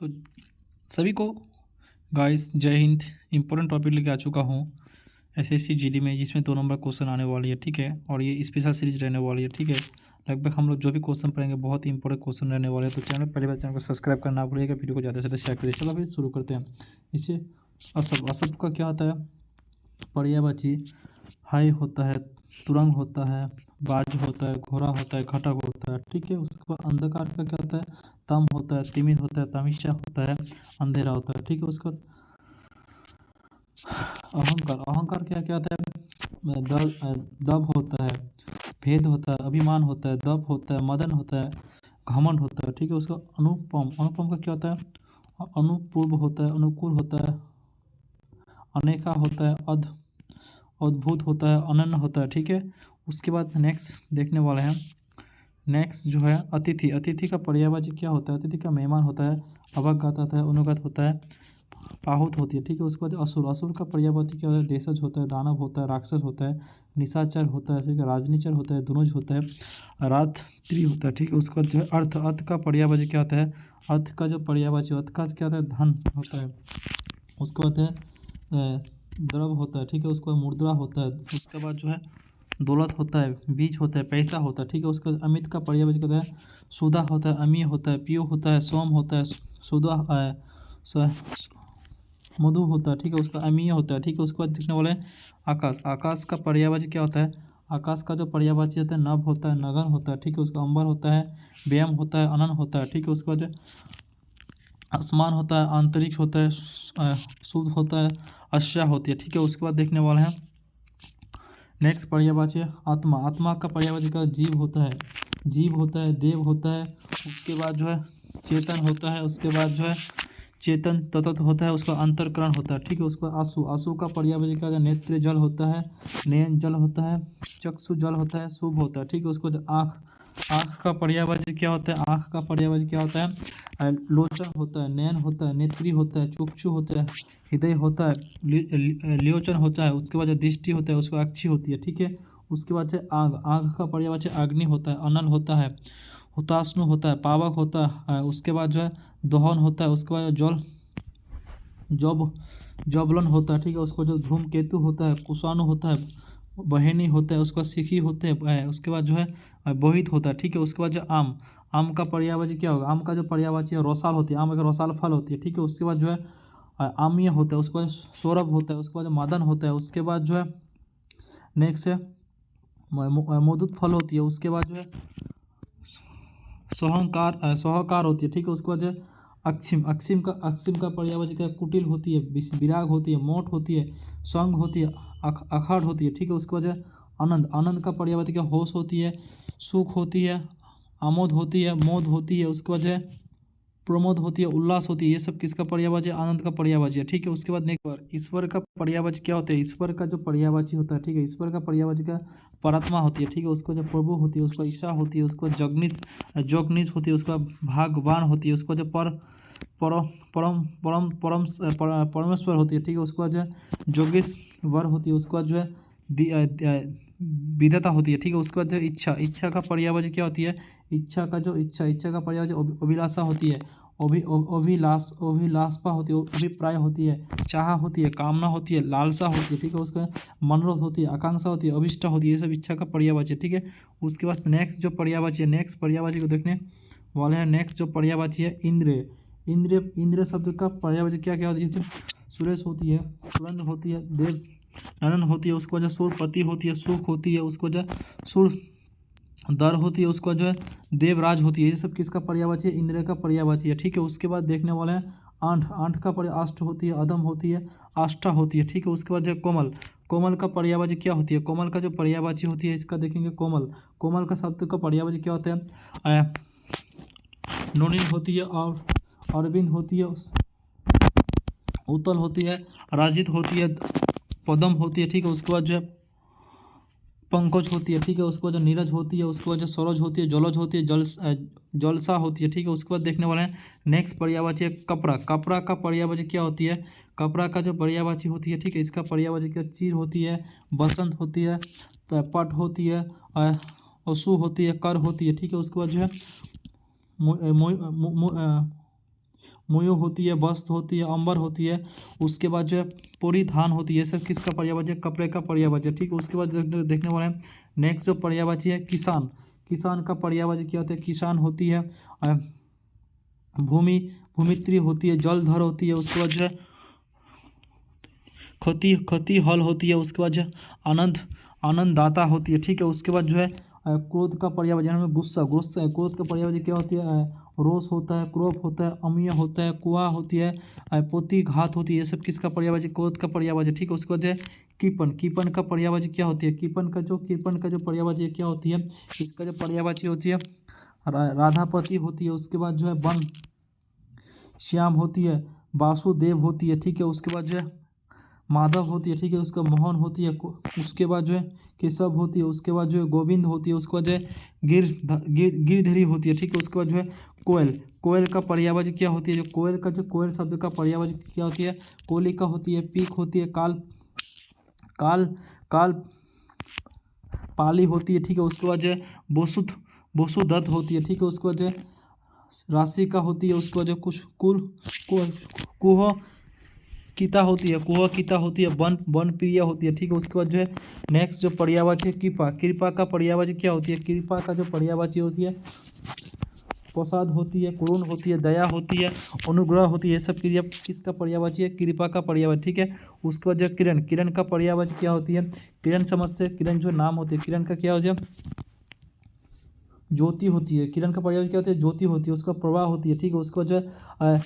तो सभी को गाइस जय हिंद। इम्पोर्टेंट टॉपिक लेके आ चुका हूँ एसएससी जीडी में, जिसमें 2 नंबर क्वेश्चन आने वाली है, ठीक है। और ये स्पेशल सीरीज रहने वाली है, ठीक है। लगभग हम लोग जो भी क्वेश्चन पढ़ेंगे बहुत ही इंपॉर्टेंट क्वेश्चन रहने वाले हैं। तो चैनल पहली बार चैनल को सब्सक्राइब करना ना भूलिएगा, वीडियो को ज़्यादा से ज़्यादा शेयर करिए। चलो अभी शुरू करते हैं। इससे असब का क्या होता है? पर्यायवाची हाय होता है, तुरंग होता है, बाज होता है, घोड़ा होता है, घटक होता है, ठीक है। उसके बाद अंधकार का क्या होता है? तम होता है, तिमिर होता है, तमिष्या होता है, अंधेरा होता है, ठीक है। उसके बाद अहंकार क्या क्या होता है? दब होता है, भेद होता है, अभिमान होता है, दब होता है, मदन होता है, घमंड होता है, ठीक है। उसका अनुपम का क्या होता है? अनुपूर्व होता है, अनुकूल होता है, अनेका होता है, अद्भुत होता है, अनन्य होता है, ठीक है। उसके बाद नेक्स्ट देखने वाले हैं। नेक्स्ट जो है अतिथि का पर्यायवाची क्या होता है? अतिथि का मेहमान होता है, अवज्ञात होता है, अनुगत होता है, आहूत होती है, ठीक है। उसके बाद असुर का पर्यायवाची क्या होता है? देशज होता है, दानव होता है, राक्षस होता है, निशाचर होता है, ठीक है, राजनीचर होता है, धनुज होता है, रात्रि होता है, ठीक है। उसके बाद जो है अर्थ का पर्यायवाची क्या होता है? अर्थ का जो पर्यायवाची अर्थ का क्या होता है? धन होता है। उसके बाद है द्रव होता है, ठीक है। उसके बाद मुद्रा होता है। उसके बाद जो है दौलत होता है, बीज होता है, पैसा होता है, ठीक है। उसके बाद अमित का पर्यायवाची क्या होता है? सुधा होता है, अमीय होता है, पीयू होता है, सोम होता है, सुधा मधु होता है, ठीक है। उसका अमीय होता है, ठीक है। उसके बाद देखने वाले आकाश का पर्यायवाची क्या होता है? आकाश का जो पर्यायवाची होता है नभ होता है, नगन होता है, ठीक है। उसका अंबर होता है, व्योम होता है, अनन होता है, ठीक है। उसके बाद आसमान होता है, अंतरिक्ष होता है, शुद्ध होता है, अश्या होती है, ठीक है। उसके बाद देखने वाले हैं नेक्स्ट पर्यायवाची आत्मा का पर्यायवाची का जीव होता है, देव होता है। उसके बाद जो है चेतन होता है। उसके बाद जो है चेतन तत्व होता है, उसका अंतरकरण होता है, ठीक है। उसका आंसू का पर्यायवाची क्या होता है? नेत्र जल होता है, नयन जल होता है, चक्षु जल होता है, शुभ होता है, ठीक है। उसको आँख का पर्यायवाची क्या होता है? आँख का पर्यायवाची क्या होता है? लोचन होता है, नयन होता है, नेत्री होता है, चक्षु होता है, हृदय होता है, लियोचन होता है। उसके बाद जो दृष्टि होता है उसको अक्षी होती है, ठीक है। उसके बाद से आग का पर्यायवाची अग्नि होता है, अनल होता है, हुताश्नु होता है, पावक होता है। उसके बाद जो है दोहन होता है। उसके बाद जबलन होता है, ठीक है। उसको जो धूमकेतु होता है, कुशाणु होता है, बहेनी होता है, उसके बाद सिखी होते हैं। उसके बाद जो है बोहित होता है, ठीक है। उसके बाद जो आम का पर्यायवाची क्या होगा? आम का जो पर्यायवाची है रौसाल होती है, आम एक रौसाल फल होती है, ठीक है। उसके बाद जो है आमीय होता है। उसके बाद सौरभ होता है। उसके बाद मदन होता है। उसके बाद जो है नेक्स्ट है मोदुत फल होती है। उसके बाद जो है सोहकार होती है, ठीक है। उसके बाद जो है अक्षिम का पर्यायवाची क्या? कुटिल होती है, विराग होती है, मोट होती है, संग होती है, अखाड़ होती है, ठीक है। उसके बाद जो है आनंद का पर्यायवाची क्या? होश होती है, सुख होती है, आमोद होती है, मोद होती है। उसके बाद जो है प्रमोद होती है, उल्लास होती है। ये सब किसका पर्यायवाची है? आनंद का पर्यायवाची है, ठीक है। उसके बाद नेक्स्ट ईश्वर का पर्यायवाची क्या होता है? ईश्वर का जो पर्यायवाची होता है, ठीक है, ईश्वर का पर्यायवाची का परात्मा होती है, ठीक है। उसको जो प्रभु होती है, उसको ईशा होती है, उसको जोगनिस होती है, उसका भागवान होती है, उसको जो परमेश्वर होती है, ठीक है। उसके बाद जो है जोगेश्वर होती है। उसके बाद जो है विधता होती है, ठीक है। उसके बाद जो इच्छा का पर्यायवाची क्या होती है? इच्छा का पर्यायवाची अभिलाषा होती है, अभिलाषा होती है, अभिप्राय होती है, चाह होती है, कामना होती है, लालसा होती है, ठीक है। उसका मनोरथ होती है, आकांक्षा होती है, अभिष्टा होती है। ये सब इच्छा का पर्यायवाची है, ठीक है। उसके बाद नेक्स्ट जो पर्यायवाची है, नेक्स्ट पर्यायवाची को देखने वाले हैं। नेक्स्ट जो पर्यायवाची है इंद्रिय शब्द का पर्यायवाची क्या क्या होती है? जैसे सुरेश होती है, सुरंद होती है, देव ननन होती है, उसको जो सुरपति होती है, सुख होती है, उसको जो सुर दर होती है, उसको जो है देवराज होती है। ये सब किसका पर्यायवाची है? इंद्रिय का पर्यायवाची है, ठीक है। उसके बाद देखने वाले हैं आठ का अष्ट होती है, अदम होती है, आष्टा होती है, ठीक है। उसके बाद जो है कोमल का पर्यायवाची क्या होती है? कोमल का जो पर्यायवाची होती है इसका देखेंगे कोमल का शब्द का पर्यायवाची क्या होता है? नोनिल होती है, और अरविंद होती है, उत्तल होती है, राजित होती है, पदम होती है, ठीक है। उसके बाद जो है पंकज होती है, ठीक है। उसके बाद जो नीरज होती है, उसके बाद जो सरोज होती है, जलज होती है, जलसा होती है, ठीक है। उसके बाद देखने वाले हैं नेक्स्ट पर्यायवाची है कपड़ा का पर्यायवाची क्या होती है? कपड़ा का जो पर्यायवाची होती है, ठीक है, इसका पर्यायवाची क्या? चीर होती है, बसंत होती है, पट होती है, असु होती है, कर होती है, ठीक है। उसके बाद जो है मुयु होती है, बस्त होती है, अंबर होती है। उसके बाद जो है परिधान होती है। ये सब किसका पर्यायवाची है? कपड़े का पर्यायवाची है। ठीक है, उसके बाद देखने वाले हैं नेक्स्ट जो पर्यायवाची है किसान। किसान का पर्यायवाची क्या होता है? किसान होती है, भूमि भूमित्री होती है, जलधर होती है। उसके बाद जो है खती खती हल होती है। उसके बाद जो है आनंद आनंददाता होती है। ठीक है, उसके बाद जो है क्रोध का पर्यायवाची में गुस्सा गुस्सा क्रोध का पर्यायवाची क्या होती है? रोष होता है, क्रोध होता है, अमीय होता है, कुआ होती है, पोती घात होती है। ये सब किसका पर्यायवाची? क्रोध का पर्यायवाची। ठीक है, उसके बाद जो है कीपन का पर्यायवाची क्या होती है? कीपन का जो पर्यायवाची क्या होती है? इसका जो पर्यायवाची होती है राधापति होती है। उसके बाद जो है वन श्याम होती है, वासुदेव होती है। ठीक है, उसके बाद जो है माधव होती है। ठीक है, उसका मोहन होती है। उसके बाद जो है केशव होती है। उसके बाद जो है गोविंद होती है। उसके बाद जो है गिरधरी होती है। ठीक है, उसके बाद जो है कोयल। कोयल का पर्यायवाची क्या होती है? जो कोयल शब्द का पर्यायवाची क्या होती है? कोलिका होती है, पीक होती है, काल काल काल पाली होती है। ठीक है, उसके बाद जो है बोसुदत्त होती है। ठीक है, उसके बाद जो है राशिका होती है। उसके बाद जो कुछ कुह कीता होती है, वन प्रिय होती है। ठीक है, उसके बाद जो है नेक्स्ट जो पर्यायवाची है कृपा का पर्यायवाची क्या होती है? कृपा का जो पर्यायवाची होती है प्रसाद होती है, करुण होती है, दया होती है, अनुग्रह होती है। ये सब क्रिया किसका पर्यायवाची है? कृपा का पर्यायवाची। ठीक है, उसके बाद जो किरण का पर्यायवाची क्या होती है? किरण समझते हैं, किरण जो नाम होती है, किरण का क्या होती है? ज्योति होती है। किरण का पर्यायवाची क्या होती है? ज्योति होती है। उसका प्रवाह होती है। ठीक है, उसके बाद जो है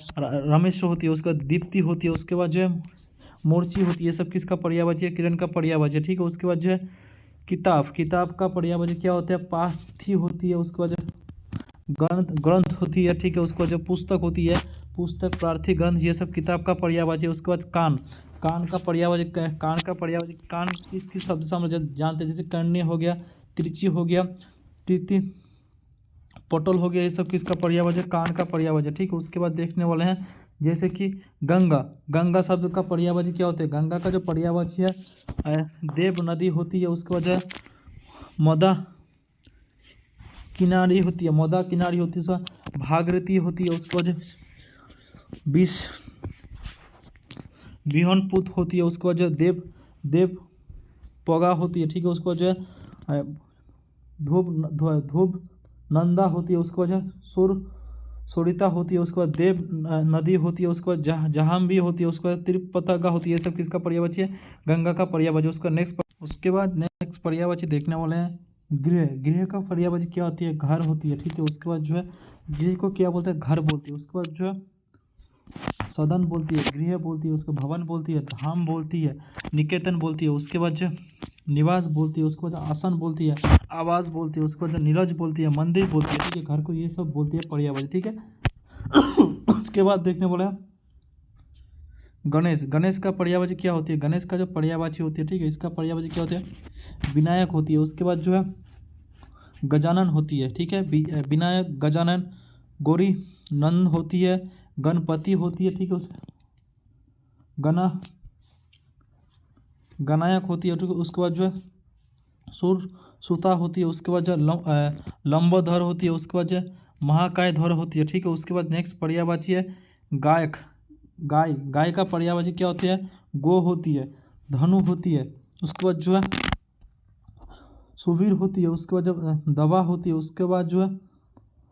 रमेश होती है, उसका दीप्ति होती है। उसके बाद जो है मूर्ची होती है। सब किसका पर्यायवाची है? किरण का पर्यायवाची है। ठीक है, उसके बाद जो है किताब का पर्यायवाची क्या होता है? पाथी होती है। उसके बाद जो ग्रंथ होती है। ठीक है, उसके बाद जो पुस्तक होती है, पुस्तक, प्रार्थी, ग्रंथ, ये सब किताब का पर्यायवाची है। उसके बाद कान का पर्यायवाची कान किस शब्द से हम जानते हैं? जैसे कर्ण्य हो गया, तिरछी हो गया, तिति पटल हो गया। ये सब किसका पर्यायवाची? कान का पर्यायवाची। ठीक है, उसके बाद देखने वाले हैं जैसे कि गंगा शब्द का पर्यायवाची क्या होता है? गंगा का जो पर्यायवाची है देव नदी होती है। उसके बाद मदा किनारी होती है, उसका भागीरथी होती है। उसके बाद बिहनपुत होती है। उसके बाद जो देव पगा होती है। ठीक है, उसके बाद जो है धूप नंदा होती है। उसके बाद जो सुरिता होती है। उसके बाद देव नदी होती है। उसके बाद जहांबी होती है। उसके बाद त्रिपतगा होती है। ये सब किसका पर्यायवाची है? गंगा का पर्यायवाची। उसके बाद नेक्स्ट पर्यायवाची देखने वाले हैं गृह का पर्यायवाची क्या होती है? घर होती है। ठीक है, उसके बाद जो है गृह को क्या बोलते हैं? घर बोलती है। उसके बाद जो है सदन बोलती है, गृह बोलती है, उसको भवन बोलती है, धाम बोलती है, निकेतन बोलती है। उसके बाद जो निवास बोलती है। उसके बाद आसन बोलती है, आवास बोलती है। उसके बाद जो नीरज बोलती है, मंदिर बोलती है। ठीक है, घर को ये सब बोलती है पर्यायवाची। ठीक है, उसके बाद देखने वाला गणेश का पर्यायवाची क्या होती है? गणेश का जो पर्यायवाची होती है, ठीक है, इसका पर्यायवाची क्या होती है? विनायक होती है। उसके बाद जो है गजानन होती है। ठीक है, विनायक, गजानन, गौरी नंद होती है, गणपति होती है। ठीक है, उस गणायक होती है। ठीक है, उसके बाद जो है सुता होती है। उसके बाद जो लंबोधर होती है। उसके बाद जो महाकाय धर होती है। ठीक है, उसके बाद नेक्स्ट पर्यायवाची है गाय का पर्यायवाची क्या होती है? गो होती है, धनु होती है। उसके बाद जो है सुवीर होती है। उसके बाद जब दवा होती है। उसके बाद जो है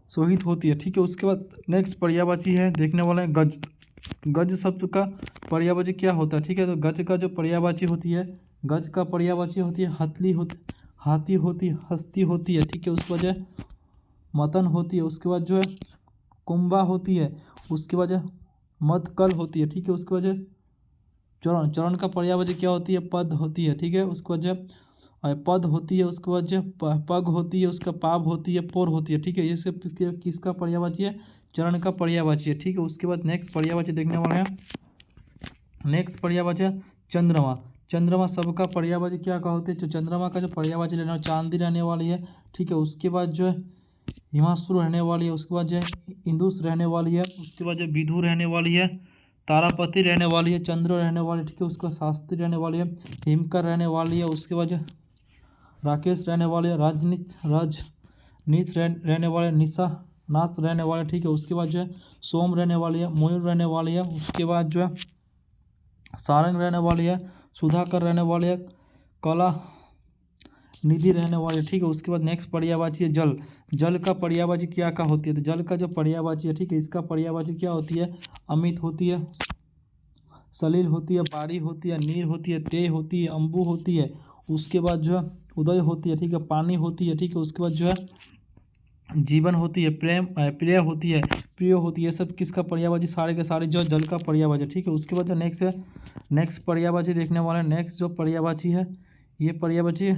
सोहित होती है। ठीक है, उसके बाद नेक्स्ट पर्यायवाची है देखने वाला है गज शब्द का पर्यायवाची क्या होता है? ठीक है, तो गज का जो पर्यायवाची होती है, गज का पर्यायवाची होती है हाथी होती है, हस्ती होती है। ठीक है, उसके बाद जो है मतन होती है। उसके बाद जो है कुंभा होती है। उसके बाद जो है मदकल होती है। ठीक है, उसके बाद जो चरण का पर्यायवाची क्या होती है? पद होती है। ठीक है, उसके बाद जो पद होती है। उसके बाद जो पग होती है, उसका पाव होती है, पोर होती है। ठीक है, ये सब किसका पर्यायवाची है? चरण का पर्यायवाची है। ठीक है, उसके बाद नेक्स्ट पर्यायवाची देखने वाले हैं। नेक्स्ट पर्यायवाची है चंद्रमा सबका पर्यायवाची क्या का होती है? तो चंद्रमा का जो पर्यायवाची रहने चांदी रहने वाली है। ठीक है, उसके बाद जो है हिमांशु रहने वाली है। उसके बाद जो है इंदुस रहने वाली है। उसके बाद जो विधु रहने वाली है, तारापति रहने वाली है, चंद्र रहने वाली है। ठीक है, उसके बाद शास्त्री रहने वाली है, हिमकर रहने वाली है। उसके बाद जो राकेश रहने वाले, राजनीत रहने वाले, निशा नाच रहने वाले, ठीक है। उसके बाद जो है सोम रहने वाली है, मयूर रहने वाली है, उसके बाद जो है सारंग रहने वाली है, सुधाकर रहने वाली है, कला निधि रहने वाली है, ठीक है। उसके बाद नेक्स्ट पर्यायवाची है जल। जल का पर्यायवाची क्या क्या होती है? तो जल का जो पर्यायवाची है, ठीक है, इसका पर्यायवाची क्या होती है? अमित होती है, सलील होती है, बारी होती है, नीर होती है, तेय होती है, अम्बु होती है। उसके बाद जो है उदय होती है, ठीक है, पानी होती है, ठीक है। उसके बाद जो है जीवन होती है, प्रेम प्रिय होती है, प्रिय होती है। सब किसका पर्यायवाची? सारे के सारे जो जल का पर्यायवाची है, ठीक है। उसके बाद जो नेक्स्ट है, नेक्स्ट पर्यायवाची देखने वाले हैं। नेक्स्ट जो पर्यायवाची है, ये पर्यायवाची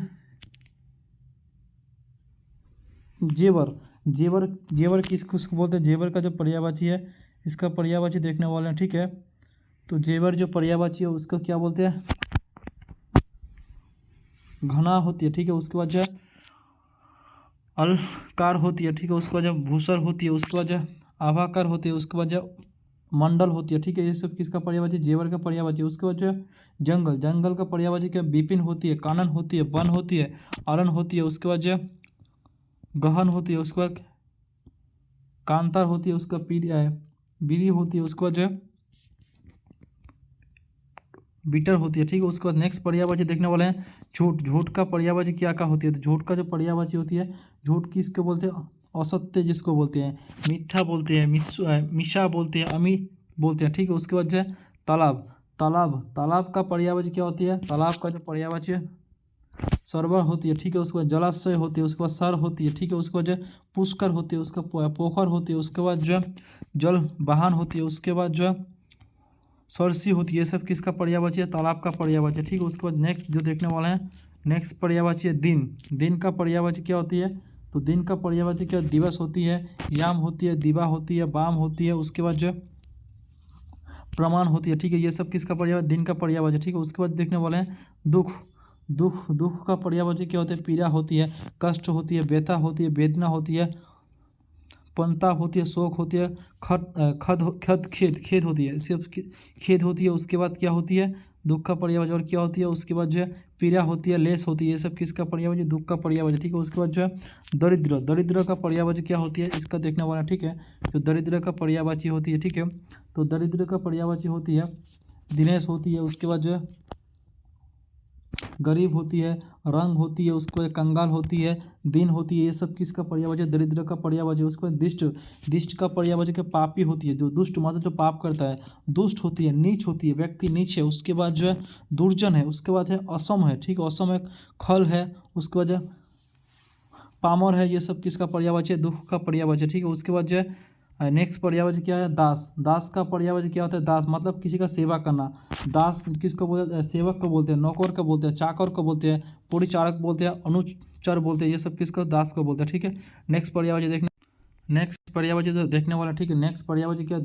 जेवर। जेवर, जेवर किसको बोलते हैं? जेवर का जो पर्यायवाची है, इसका पर्यायवाची देखने वाले हैं, ठीक है। तो जेवर जो पर्यायवाची है उसको क्या बोलते हैं? घना होती है, ठीक है। उसके बाद जो है अलकार होती है, ठीक है। उसके बाद जो भूसर होती है, उसके बाद जो आभाकर होती है, उसके बाद जो मंडल होती है, ठीक है। ये सब किसका पर्यायवाची? जेवर का पर्यायवाची। उसके बाद जो है जंगल, जंगल का पर्यायवाची क्या? विपिन होती है, कानन होती है, वन होती है, अरण होती है। उसके बाद जो है गहन होती है, उसके बाद कांतार होती है, उसका बीरी होती है। उसके बाद जो है बीटर होती है, ठीक है। उसके बाद नेक्स्ट पर्यायवाची देखने वाले हैं झूठ। झूठ का पर्यायवाची क्या क्या होती है? तो झूठ का जो पर्यायवाची होती है, झूठ किसको बोलते हैं? असत्य जिसको बोलते हैं, मिठा बोलते हैं, मिशा बोलते हैं, अमी बोलते हैं, ठीक है। उसके बाद जो है तालाब। तालाब, तालाब का पर्यायवाची क्या होती है? तालाब का जो पर्यायवाची है सरवर होती है, ठीक है। उसके बाद जलाशय होती है, उसके बाद सर होती है, ठीक है। उसके बाद जो है पुष्कर होती है, उसका पोखर होती है। उसके बाद जो है जल वाहन होती है। उसके बाद जो है सरसी होती है। ये सब किसका पर्यायवाची है? तालाब का पर्यायवाची है, ठीक है। उसके बाद नेक्स्ट जो देखने वाले हैं, नेक्स्ट पर्यायवाची है दिन। दिन का पर्यायवाची क्या होती है? तो दिन का पर्यायवाची क्या? दिवस होती है, याम होती है, दिवा होती है, बाम होती है। उसके बाद जो है प्रमाण होती है, ठीक है। ये सब किसका पर्यायवाची? दिन का पर्यायवाची है, ठीक है। उसके बाद देखने वाले हैं दुख। दुख, दुख का पर्यायवाची क्या होता है? पीड़ा होती है, कष्ट होती है, व्यथा होती है, वेदना होती है, पंता होती है, शोक होती है, खेद होती है, सिर्फ खेद होती है। उसके बाद क्या होती है? दुख का पर्यायवाची। और क्या होती है? उसके बाद जो है पीड़ा होती है, लेस होती है। ये सब किसका पर्यायवाची? दुख का पर्यायवाची, ठीक है। उसके बाद जो है दरिद्र। दरिद्र का पर्यायवाची क्या होती है? इसका देखने वाला, ठीक है। जो दरिद्र का पर्यायवाची होती है, ठीक है, तो दरिद्र का पर्यायवाची होती है दिनेश होती है। उसके बाद जो है गरीब होती है, रंग होती है, उसके बाद कंगाल होती है, दिन होती है। ये सब किसका पर्यायवाची? दरिद्र का पर्यायवाची। उसके बाद दिष्ट। दिष्ट का पर्यायवाची क्या? पापी होती है, जो दुष्ट मतलब जो पाप करता है, दुष्ट होती है, नीच होती है, व्यक्ति नीच है। उसके बाद जो है दुर्जन है। उसके बाद है असम है, ठीक है, असम है, खल है। उसके बाद जो है पामर है। ये सब किसका पर्यायवाची है? दुख का पर्यायवाची है, ठीक है। उसके बाद जो है नेक्स्ट पर्यायवाची क्या है? दास। दास का पर्यायवाची क्या होता है? दास मतलब किसी का सेवा करना। दास किसको बोलते हैं? सेवक को बोलते हैं, नौकर को बोलते हैं, चाकर को बोलते हैं, परिचारक बोलते हैं, अनुचर बोलते हैं। ये सब किसको? दास को बोलते हैं, ठीक है। नेक्स्ट पर्यायवाची देखने, नेक्स्ट पर्यायवाची तो देखने वाला, ठीक है। नेक्स्ट पर्यायवाची क्या?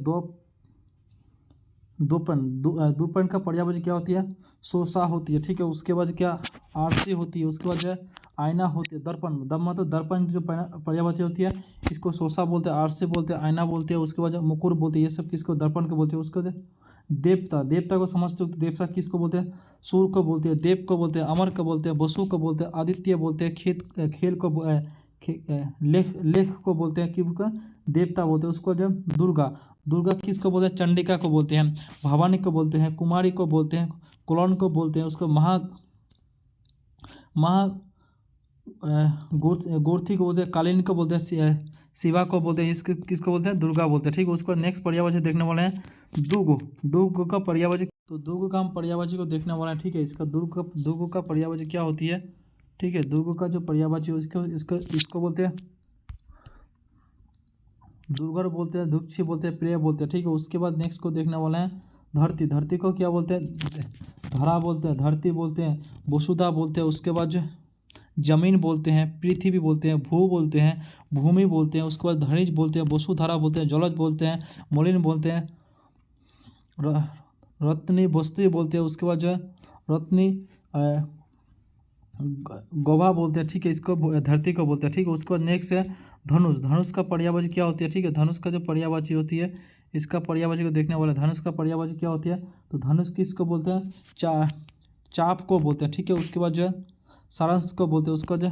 दोपन का पर्यायवाची क्या होती है? सोसा होती है, ठीक है। उसके बाद क्या? आरसी होती है। उसके बाद जो है आईना होती है, दर्पण। दम मतलब दर्पण की जो पर्यायवाची होती है, इसको सोसा बोलते हैं, आरसी बोलते हैं, आईना बोलते हैं। उसके बाद जो मुकुर बोलते हैं। ये सब किसको? दर्पण को बोलते हैं। उसके बाद देवता। देवता को समझते हो? देवता किसको बोलते हैं? सूर्य को बोलते हैं, देव को बोलते हैं, अमर को बोलते हैं, वसु को बोलते हैं, आदित्य बोलते हैं, खेल को लेख को बोलते हैं, कि देवता बोलते हैं। उसको जो दुर्गा। दुर्गा किसको बोलते हैं? चंडिका को बोलते हैं, भवानी को बोलते हैं, कुमारी को बोलते हैं, कुलोन को बोलते हैं। उसको महा महा गोर्थी को बोलते हैं, कालीन को बोलते हैं, शिवा को बोलते हैं। इसको किसको बोलते हैं? दुर्गा बोलते हैं, ठीक है। उसको नेक्स्ट पर्यायवाची देखने वाले हैं दुगो। दुगो का पर्यायवाची, तो दुगो का हम पर्यायवाची को देखने वाला है, ठीक है। इसका दुगो का पर्यायवाची क्या होती है? ठीक है, दुगो का जो पर्यायवाची उसको इसको बोलते हैं दुर्गर बोलते हैं, दुक्षी बोलते हैं, प्रिय बोलते हैं, ठीक है। उसके बाद नेक्स्ट को देखने वाले हैं धरती। धरती को क्या बोलते हैं? धरा बोलते हैं, धरती बोलते हैं, वसुधा बोलते हैं। उसके बाद जो जमीन बोलते हैं, पृथ्वी बोलते हैं, भू बोलते हैं, भूमि बोलते हैं। उसके बाद धनिज बोलते हैं, वसुधारा बोलते हैं, जलज बोलते हैं, मलिन बोलते हैं, रत्नी बस्ती बोलते हैं। उसके बाद जो है रत्नी गोभा बोलते हैं, ठीक है। इसको धरती को बोलते हैं, ठीक है। उसके बाद नेक्स्ट है धनुष। धनुष का पर्यायवाची क्या होती है? ठीक है, धनुष का जो पर्यायवाची होती है, इसका पर्यायवाची को देखने वाला। धनुष का पर्यायवाची क्या होती है? तो धनुष किसको बोलते हैं? चाप को बोलते हैं, ठीक है। उसके बाद जो है सारांश को बोलते हैं, उसका जो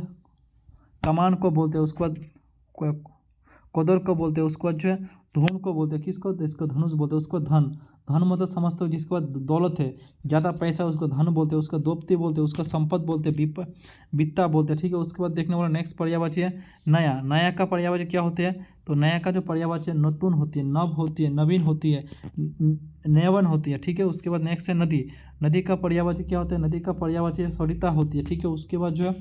कमान को बोलते हैं। उसके बाद कदर को बोलते हैं। उसके बाद जो है धूम को बोलते हैं, किसको, इसको धनुष बोलते हैं। उसको धन, धन मतलब समझते हो जिसके बाद दौलत है, ज़्यादा पैसा है उसको धन बोलते हैं। उसका दोपती बोलते हैं, उसका संपत्ति बोलते हैं, वित्ता बोलते हैं, ठीक है। उसके बाद देखने वाला नेक्स्ट पर्यायवाची है नया। नया का पर्यायवाची क्या होते हैं, तो नया का जो पर्यायवाची है नतून होती है, नव होती है, नवीन होती है, नयवन होती है, ठीक है। उसके बाद नेक्स्ट है नदी। नदी का पर्यायवाची क्या होता है, नदी का पर्यायवाची सरिता होती है, ठीक है। उसके बाद जो है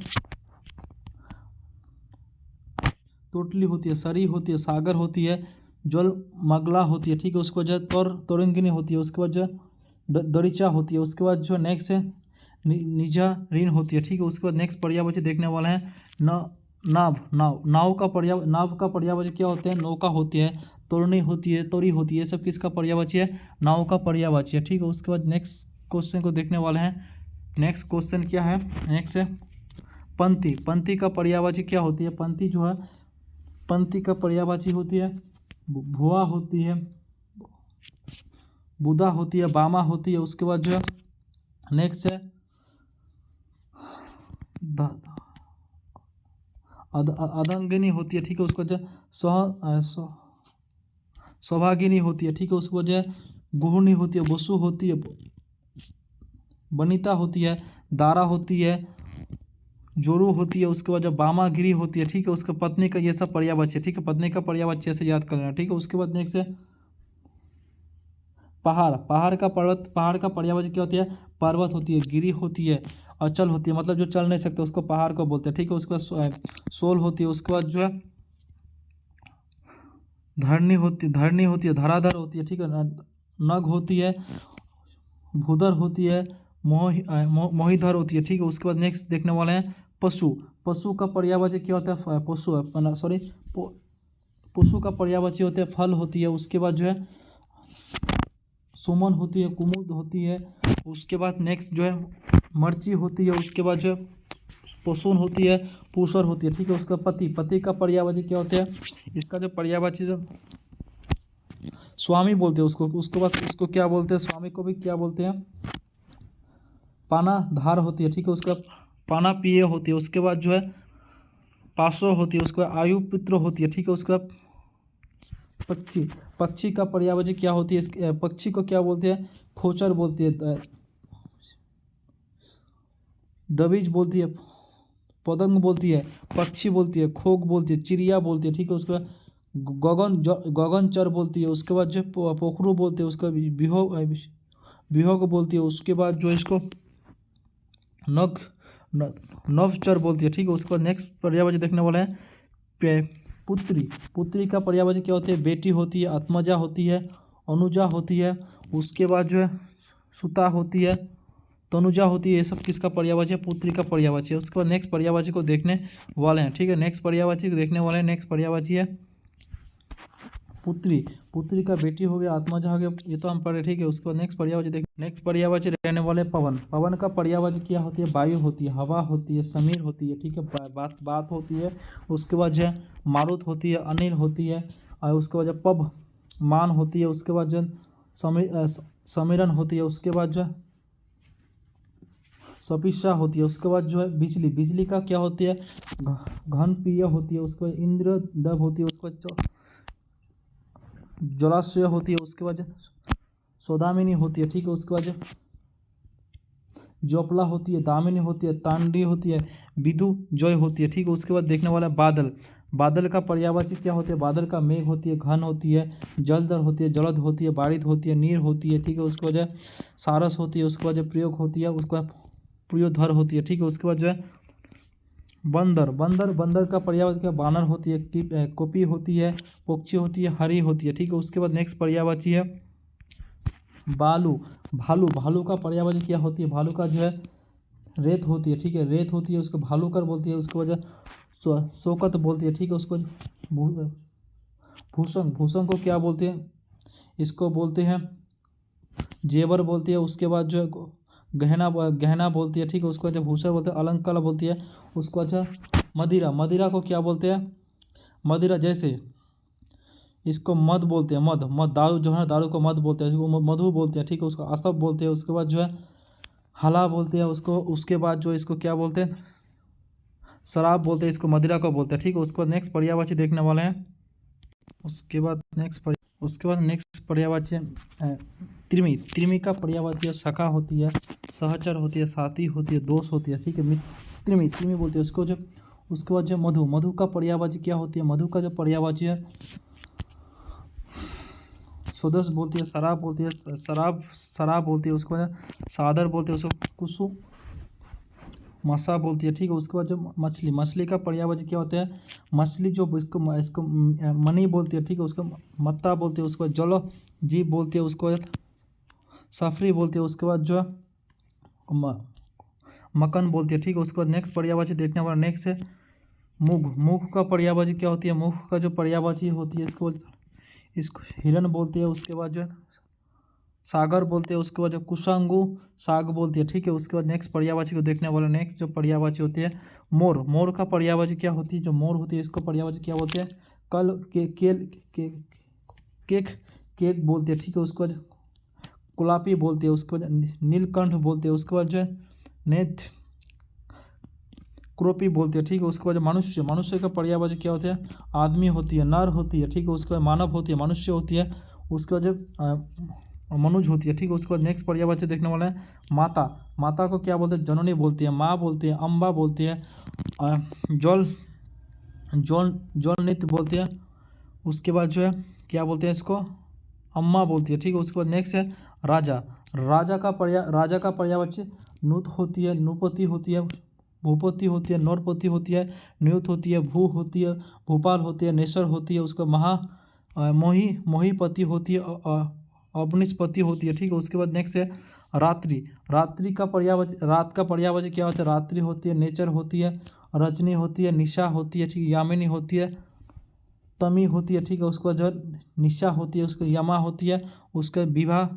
तोटली होती है, सरी होती है, सागर होती है, जल मगला होती है, ठीक है। उसके बाद जो है तोरंगिनी होती है। उसके बाद जो है दरीचा होती है। उसके बाद जो नेक्स्ट है निजा ऋण होती है, ठीक है। उसके बाद नेक्स्ट पर्यायवाची देखने वाला है नाव। नाव का पर्यायवाची क्या होते हैं, नौका होती है, तोरनी होती है, तोरी होती है, ये सब किसका पर्यायवाची है, नाव का पर्यायवाची है, ठीक है। उसके बाद नेक्स्ट क्वेश्चन को देखने वाले हैं। नेक्स्ट क्वेश्चन क्या है, नेक्स्ट है पंक्ति। पंक्ति का पर्यायवाची क्या होती है, पंक्ति जो है पंक्ति का पर्यायवाची होती है भुआ होती है, बुधा होती है, बामा होती है। उसके बाद जो है नेक्स्ट है अदंगिनी होती है, ठीक है। उसको जो सौभागिनी होती है, ठीक है। उसको जो है गुहनी होती है, बसु होती है, बनीता होती है, दारा होती है, जोरू होती है। उसके बाद जब बामागिरी होती है, ठीक है। उसका पत्नी का ये सब पर्यायवाची है, ठीक है। पत्नी का पर्यायवाची ऐसे याद कर लेना, ठीक है। उसके बाद नेक्स्ट है पहाड़। पहाड़ का पर्यायवाची क्या होती है, पर्वत होती है, गिरी होती है, अचल होती है, मतलब जो चल नहीं सकते उसको पहाड़ को बोलते हैं, ठीक है। उसके बाद सोल होती है। उसके बाद जो है धरनी होती है, धराधर होती है, ठीक है। नग होती है, भूधर होती है, मोहिधर होती है, ठीक है। उसके बाद नेक्स्ट देखने वाले हैं पशु। पशु का पर्यायवाची क्या होता है, पशु का पर्यायवाची होता है फल होती है। उसके बाद जो है सुमन होती है, कुमुद होती है। उसके बाद नेक्स्ट जो है मर्ची होती है। उसके बाद जो है पोषण होती है, पूसर होती है, ठीक है। उसका पति का पर्यायवाची क्या होते हैं, इसका जो पर्यायवाची जो स्वामी बोलते हैं उसको। उसके बाद उसको क्या बोलते हैं, स्वामी को भी क्या बोलते हैं, पाना धार होती है, ठीक है। उसका पाना पिए होती है। उसके बाद जो है पासो होती है। उसके बाद आयु पुत्र होती है, ठीक है। उसके बाद पक्षी का पर्यायवाची क्या होती है, पक्षी को क्या बोलते हैं, खोचर बोलती है, दबीज बोलती है, पतंग बोलती है, पक्षी बोलती है, खोक बोलती है, चिड़िया बोलती है, ठीक है। उसके बाद गगनचर बोलती है। उसके बाद जो पोखरू बोलते हैं, उसका विहोग बोलती है। उसके बाद जो इसको नवचर बोलती है, ठीक है। उसके बाद नेक्स्ट पर्यायवाची देखने वाले हैं पुत्री का पर्यायवाची क्या होती है, बेटी होती है, आत्मजा होती है, अनुजा होती है। उसके बाद जो है सुता होती है, तनुजा होती है। ये सब किसका पर्यायवाची है, पुत्री का पर्यायवाची है। उसके बाद नेक्स्ट पर्यायवाची को देखने वाले हैं, ठीक है। नेक्स्ट पर्यायवाची को देखने वाले हैं। नेक्स्ट पर्यायवाची है पुत्री का बेटी हो गया, आत्मजा हो गया, ये तो हम पढ़े, ठीक है। उसके बाद नेक्स्ट पर्यायवाची रहने वाले पवन का पर्यायवाची क्या होती है, वायु होती है, हवा होती है, समीर होती है, ठीक है। बात होती है। उसके बाद जो है मारुत होती है, अनिल होती है, और उसके बाद जो पब मान होती है। उसके बाद जो समीरन होती है। उसके बाद जो है सपिशा होती है। उसके बाद जो है बिजली का क्या होती है, घनप्रिय होती है। उसके बाद इंद्रदभ होती है। उसके बाद जलाशय होती है। उसके बाद सौदामिनी होती है, ठीक है। उसके बाद जोपला होती है, दामिनी होती है, तांडी होती है, विदु जय होती है, ठीक है। उसके बाद देखने वाला बादल का पर्यायवाची क्या होती है, बादल का मेघ होती है, घन होती है, जलदर होती है, जलद होती है, बारिद होती है, नीर होती है, ठीक है। उसके बाद सारस होती है। उसके बाद प्रयोग होती है, उसके बाद प्रियोधर होती है, ठीक है। उसके बाद जो है बंदर का पर्यायवाची क्या, बानर होती है, कोपी होती है, पोक्षी होती है, हरी होती है, ठीक है। उसके बाद नेक्स्ट पर्यायवाची है भालू का पर्यायवाची क्या होती है, भालू का जो है रेत होती है, ठीक है। रेत होती है, उसको भालूकर बोलती है। उसके बाद शोकत बोलती है, ठीक है। उसको भूषण को क्या बोलते हैं, इसको बोलते हैं जेवर बोलती है। उसके बाद जो है गहना बोलती है, ठीक है। उसको बाद भूषण बोलते हैं, अलंकार बोलती है। उसको अच्छा मदिरा को क्या बोलते हैं, मदिरा जैसे इसको मद बोलते हैं, मद दारू जो है, दारू को मद बोलते हैं, इसको मधु बोलते हैं, ठीक है। उसको असब बोलते हैं। उसके बाद जो है हला बोलते हैं उसको। उसके बाद जो इसको क्या बोलते हैं, शराब बोलते हैं, इसको मदिरा को बोलते हैं, ठीक है। उसके बाद नेक्स्ट पर्यायवाची देखने वाले हैं। उसके बाद नेक्स्ट पर्यायवाची है त्रिमी। त्रिमी का पर्यायवाची है सखा होती है, सहचर होती है, साथी होती है, दोस्त होती है, ठीक है। त्रिमी त्रिमी बोलते हैं उसको। जब उसके बाद जो मधु, मधु का पर्यायवाची क्या होती है? मधु का जो पर्यायवाची है सुदस बोलती है, शराब बोलती है, शराब बोलती है। उसके बाद सादर बोलते हैं उसको, कुसुम मसा बोलती है, ठीक है। उसके बाद जो मछली, मछली का पर्यायवाची क्या होता है? मछली जो इसको मनी बोलती है, ठीक है। उसको मत्ता बोलती है। उसके बाद जलो जीव बोलती है। उसके बाद सफरी बोलती है। उसके बाद जो मकन बोलती है, ठीक है। उसके बाद नेक्स्ट पर्यायवाची देखने वाला नेक्स्ट है मुख। मुख का पर्यायवाची क्या होती है? मुख का जो पर्यायवाची होती है इसको हिरन बोलती है। उसके बाद जो सागर बोलते हैं। उसके बाद जो कुशांगु साग बोलती है, ठीक है। उसके बाद नेक्स्ट पर्यायवाची को देखने वाला नेक्स्ट जो पर्यायवाची होती है मोर। मोर का पर्यायवाची क्या होती है? जो मोर होती है इसको पर्यायवाची क्या बोलते हैं? कल के केल के केक केक बोलते हैं, ठीक है। उसके बाद गुलाबी बोलते हैं। उसके बाद नीलकंठ बोलते हैं। उसके बाद जो है नेथ क्रोपी बोलते हैं, ठीक है। उसके बाद मनुष्य, मनुष्य का पर्यायवाची क्या होते हैं? आदमी होती है, नर होती है, ठीक है। उसके बाद मानव होती है, मनुष्य होती है। उसके बाद जो मनुज होती है, ठीक है। उसके बाद नेक्स्ट पर्यायवाची देखने वाला है माता। माता को क्या बोलते हैं? जननी बोलती है, माँ बोलती है, अम्बा बोलती है, जल जल जल नृत्य बोलती है। उसके बाद जो है क्या बोलते हैं इसको? अम्मा बोलती है, ठीक है। उसके बाद नेक्स्ट है राजा। राजा का पर्यायवाची नुत होती है, नुपति होती है, भूपति होती है, नौरपति होती है, नियुत होती है, भू होती है, भोपाल होती है, नेसर होती है। उसका मोहीपति होती है, अपनिस्पति होती है, ठीक है। उसके बाद नेक्स्ट है रात्रि। रात्रि का पर्यायवाची, रात का पर्यायवाची क्या होता है? रात्रि होती है, नेचर होती है, रजनी होती है, निशा होती है, ठीक है। यामिनी होती है, तमी होती है, ठीक है। उसके बाद जो निशा होती है, उसके यमा होती है, उसके विवाह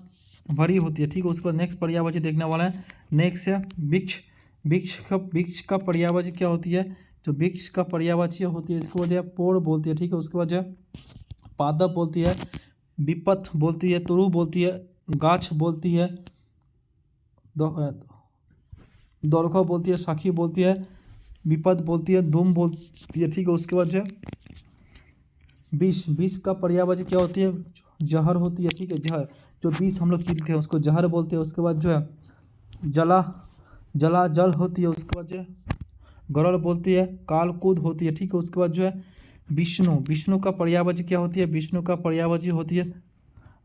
भरी होती है, ठीक है। उसके बाद नेक्स्ट पर्यायवाची देखने वाला है नेक्स्ट है वृक्ष। वृक्ष का पर्यायवाची क्या होती है? जो वृक्ष का पर्यायवाची होती है इसको वजह पोड़ बोलती है, ठीक है। उसके बाद जो पादप बोलती है, विपथ बोलती है, तुरु बोलती है, गाछ बोलती है, दौड़खा बोलती है, साखी बोलती है, विपद बोलती है, धूम बोलती है, ठीक है। उसके बाद जो विष, विष का पर्यायवाची क्या होती है? जहर होती है, ठीक है। जहर जो विष हम लोग पीते हैं उसको जहर बोलते हैं। उसके बाद जो है जल होती है। उसके बाद जो है गरुड़ बोलती है, कालकूद होती है, ठीक है। उसके बाद जो है विष्णु। विष्णु का पर्यायवाची क्या होती है? विष्णु का पर्यायवाची होती है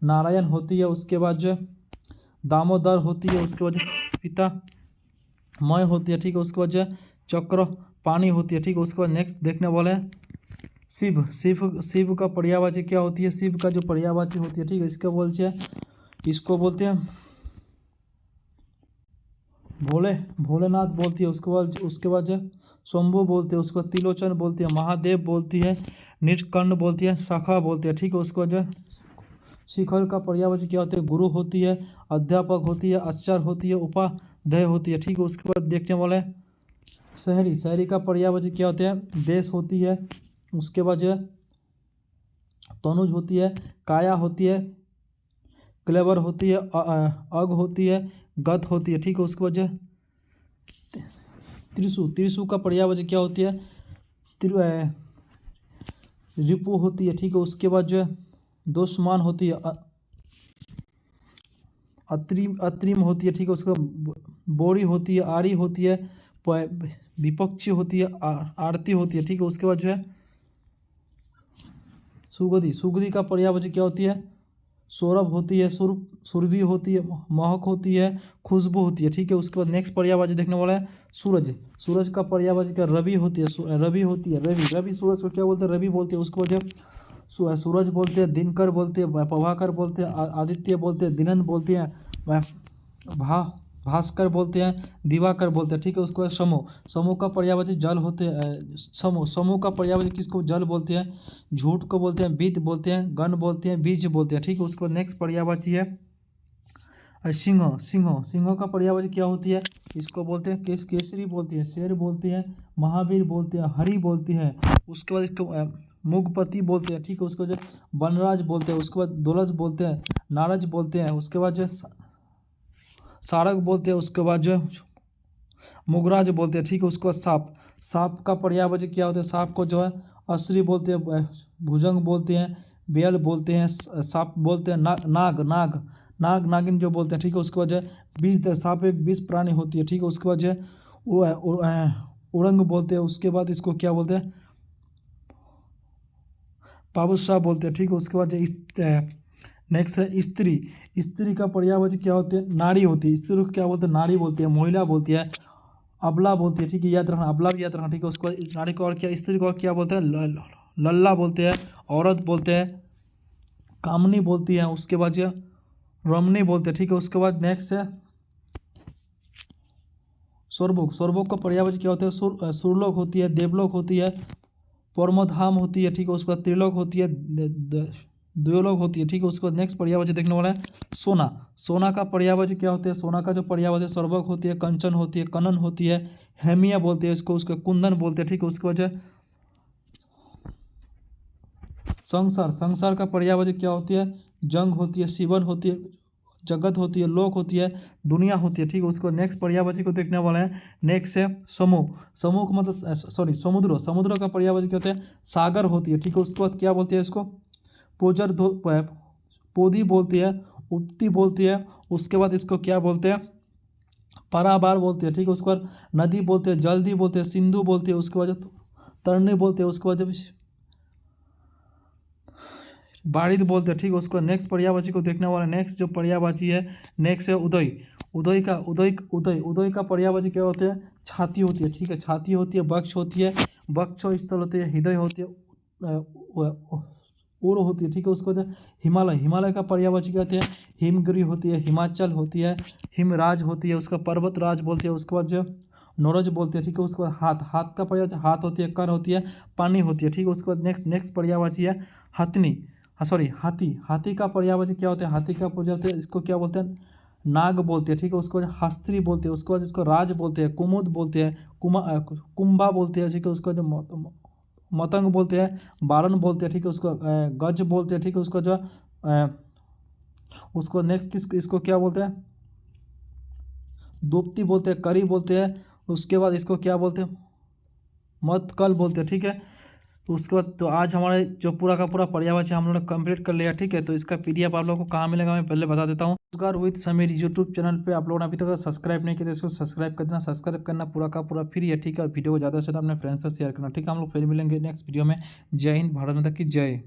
नारायण होती है। उसके बाद जो है दामोदर होती है। उसके बाद पिता मय होती है, ठीक है। उसके बाद जो है चक्र पानी होती है, ठीक है। उसके बाद नेक्स्ट देखने वाले हैं शिव। शिव का पर्यायवाची क्या होती है? शिव का जो पर्यायवाची होती है, ठीक है, इसको बोलते हैं भोलेनाथ बोलती है। उसके बाद जो शंभु बोलते हैं। उसके बाद तिलोचन बोलती है, महादेव बोलती है, नीलकंठ बोलती है, शाखा बोलती है, ठीक है। उसके बाद जो शिखर का पर्यायवाची क्या होती है? गुरु होती है, अध्यापक होती है, आचार्य होती है, उपाध्याय होती है, ठीक है। उसके बाद देखने वाले शहरी। शहरी का पर्यायवाची क्या होते हैं? देश होती है। उसके बाद जो है तनुज होती है, काया होती है, क्लेवर होती है, अग होती है, गत होती है, ठीक है। उसके बाद जो त्रिशु। त्रिशु का पर्यायवाची क्या होती है? रिपु होती है, ठीक है। उसके बाद जो है दोषमान होती है, अत्रिम होती है, ठीक है। उसका बोरी होती है, आरी होती है, विपक्षी होती है, आरती होती है, ठीक है। उसके बाद जो है सुगधि। सुगधि का पर्यायवाची क्या होती है? सौरभ होती है, सुरभि होती है, महक होती है, खुशबू होती है, ठीक है। उसके बाद नेक्स्ट पर्यायवाची देखने वाला है सूरज। सूरज का पर्यायवाची क्या? रवि होती है, रवि सूरज को क्या बोलते हैं? रवि बोलते हैं। उसको जब सूरज बोलते हैं, दिनकर बोलते हैं, प्रभाकर बोलते हैं, आदित्य बोलते हैं, दिनन बोलते हैं, भास्कर बोलते हैं, दिवाकर बोलते हैं, ठीक है। उसके बाद समूह का पर्यायवाची जल होते हैं। समूह का पर्यायवाची किसको जल बोलते हैं? झूठ को बोलते हैं वित्त बोलते हैं, गण बोलते हैं, बीज बोलते हैं, ठीक है। उसके बाद नेक्स्ट पर्यायवाची है सिंह का पर्यायवाची क्या होती है? इसको बोलते हैं केसरी बोलती है, शेर बोलती है, महावीर बोलते हैं, हरि बोलती है। उसके बाद इसको मुगपति बोलते हैं, ठीक है। उसके बाद वनराज बोलते हैं। उसके बाद दोलज बोलते हैं, नारज बोलते हैं। उसके बाद जो सारक बोलते हैं। उसके बाद जो मुगराज बोलते हैं, ठीक है। उसके बाद सांप का पर्यायवाची क्या होता है? सांप को जो है अस्त्री बोलते हैं, भुजंग बोलते हैं, बेल बोलते हैं, सांप बोलते हैं, नागिन जो बोलते हैं, ठीक है। उसके बाद जो है सांप एक विष प्राणी होती है, ठीक है। उसके बाद जो है उड़ंग बोलते हैं। उसके बाद इसको क्या बोलते हैं, पाबुसा बोलते हैं, ठीक है। उसके बाद नेक्स्ट है स्त्री। स्त्री का पर्यायवाची क्या होती है, नारी होती है। स्त्री को क्या बोलते हैं, नारी बोलती है, महिला बोलती है, अबला बोलती है, ठीक है। याद रखना, अबला भी याद रखना, ठीक है। उसको नारी को और क्या, स्त्री को और क्या बोलते हैं, लल्ला बोलते हैं, औरत बोलते हैं, कामनी बोलती है। उसके बाद जो रमनी बोलते हैं, ठीक है। उसके बाद नेक्स्ट है स्वर्गलोक। स्वर्गलोक का पर्यायवाची क्या होता है, सुरलोक होती है, देवलोक होती है, परमधाम होती है, ठीक है। उसके बाद त्रिलोक होती है, द्व्योलोक होती है, ठीक है। उसके बाद नेक्स्ट पर्यायवाची देखने वाला है सोना। सोना का पर्यायवाची क्या होता है, सोना का जो पर्यायवाची है स्वर्गलोक होती है, कंचन होती है, कनन होती है, हेमिया बोलते हैं इसको, उसको कुंदन बोलते हैं, ठीक है। उसके बाद संसार। संसार का पर्यायवाची क्या होती है, जंग होती है, शिवन होती है, जगत होती है, लोक होती है, दुनिया होती है, ठीक है। उसको नेक्स्ट पर्यायवाची को देखने वाले हैं। नेक्स्ट है समूह। समूह का मतलब सॉरी समुद्र। समुद्र का पर्यायवाची क्या होता है, सागर होती है, ठीक है। उसके बाद क्या बोलते हैं इसको, पोधी बोलती है, उत्ती बोलती है। उसके बाद इसको क्या बोलते हैं, पारावार बोलते हैं, ठीक है। उसके बाद नदी बोलते हैं, जल्दी बोलते हैं, सिंधु बोलते हैं। उसके बाद तरनी बोलते हैं। उसके बाद जब बारिद बोलते हैं, ठीक है। उसको नेक्स्ट पर्यायवाची को देखने वाला, नेक्स्ट जो पर्यायवाची है नेक्स्ट है उदय। उदय का पर्यायवाची क्या होते हैं, छाती होती है, ठीक है। छाती होती है, वक्ष होती है, वक्ष स्थल होती है, हृदय होती है, उर होती है, ठीक है। उसको जो हिमालय। हिमालय का पर्यायवाची कहते हैं, हिमगिरी होती है, हिमाचल होती है, हिमराज होती है, उसका पर्वत राज बोलते हैं। उसके बाद जो नौरज बोलते हैं, ठीक है। उसके बाद हाथ। हाथ का पर्यायवाची हाथ होती है, कर होती है, पानी होती है, ठीक है। उसके बाद नेक्स्ट पर्यायवाची है हथनी, हाँ सॉरी हाथी। हाथी का पर्यायवाची क्या होता है, हाथी का पर्यायवाची इसको क्या बोलते हैं, नाग बोलते हैं, ठीक है। उसको हस्त्री बोलते हैं। उसके बाद इसको राज बोलते हैं, कुमुद बोलते हैं, कुंभा बोलते हैं, ठीक है। उसको जो मतंग बोलते हैं, बारन बोलते हैं, ठीक है। उसको गज बोलते हैं, ठीक है। उसको जो उसको नेक्स्ट इसको क्या बोलते हैं, दुप्ती बोलते हैं, करी बोलते हैं। उसके बाद इसको क्या बोलते हैं, मतकल बोलते हैं, ठीक है। तो उसके बाद तो आज हमारे जो पूरा का पूरा पर्यायवाची हम लोगों ने कंप्लीट कर लिया, ठीक है। तो इसका पीडीएफ आप लोगों को कहाँ मिलेगा मैं पहले बता देता हूँ। रोजगार विद समीर यूट्यूब चैनल पे आप लोगों ने अभी तक सब्सक्राइब नहीं किया तो इसको सब्सक्राइब कर देना। सब्सक्राइब करना पूरा का पूरा फ्री है, ठीक है। और वीडियो को ज़्यादा से ज़्यादा अपने फ्रेंड्स से शेयर करना, ठीक है। हम लोग फिर मिलेंगे नेक्स्ट वीडियो में। जय हिंद, भारत माता की जय।